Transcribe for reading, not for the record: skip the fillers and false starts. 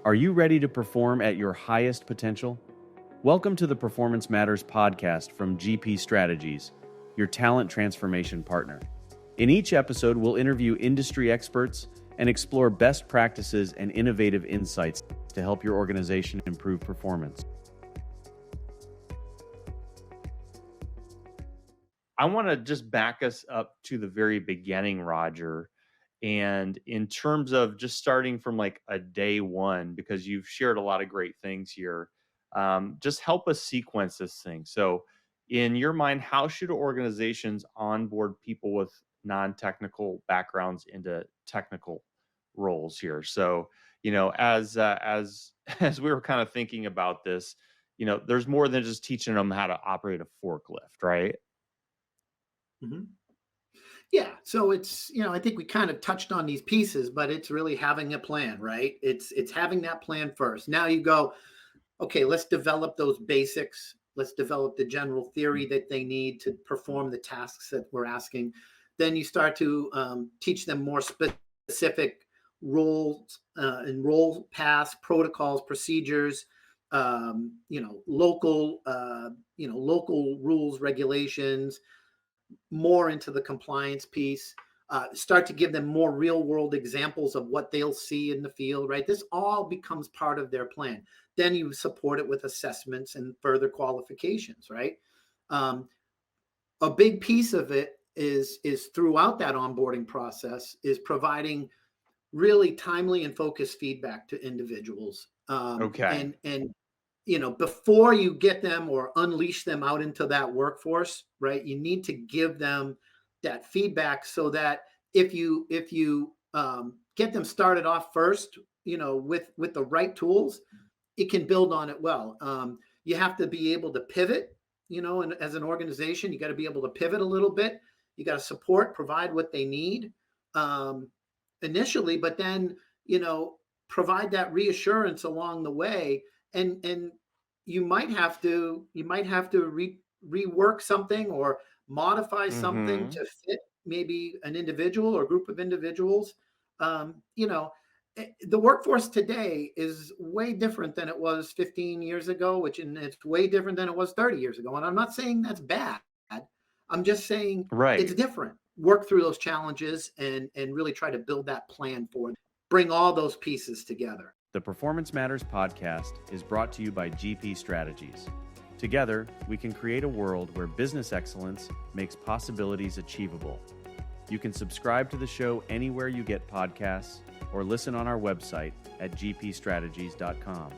Are you ready to perform at your highest potential? Welcome to the Performance Matters podcast from GP Strategies, your talent transformation partner. In each episode, we'll interview industry experts and explore best practices and innovative insights to help your organization improve performance. I want to just back us up to the very beginning, Roger. And in terms of just starting from like a day one, because you've shared a lot of great things here, just help us sequence this thing. So, in your mind, how should organizations onboard people with non-technical backgrounds into technical roles here? So, as we were kind of thinking about this, there's more than just teaching them how to operate a forklift, right? Mm-hmm. Yeah. So it's, I think we kind of touched on these pieces, but it's really having a plan, right? It's having that plan first. Now you go, okay, let's develop those basics. Let's develop the general theory that they need to perform the tasks that we're asking. Then you start to teach them more specific roles and role paths, protocols, procedures, local rules, regulations, more into the compliance piece, start to give them more real world examples of what they'll see in the field, right? This all becomes part of their plan. Then you support it with assessments and further qualifications, right? A big piece of it is throughout that onboarding process is providing really timely and focused feedback to individuals. Okay. And before you get them or unleash them out into that workforce, right, you need to give them that feedback so that if you get them started off first, with the right tools, it can build on it well. You have to be able to pivot, and as an organization, you got to be able to pivot a little bit. You got to provide what they need initially, but then, provide that reassurance along the way. And you might have to rework something or modify something Mm-hmm. to fit maybe an individual or group of individuals. The workforce today is way different than it was 15 years ago, and it's way different than it was 30 years ago. And I'm not saying that's bad. I'm just saying it's Right. different. Work through those challenges and really try to build that plan for it. Bring all those pieces together. The Performance Matters podcast is brought to you by GP Strategies. Together, we can create a world where business excellence makes possibilities achievable. You can subscribe to the show anywhere you get podcasts or listen on our website at gpstrategies.com.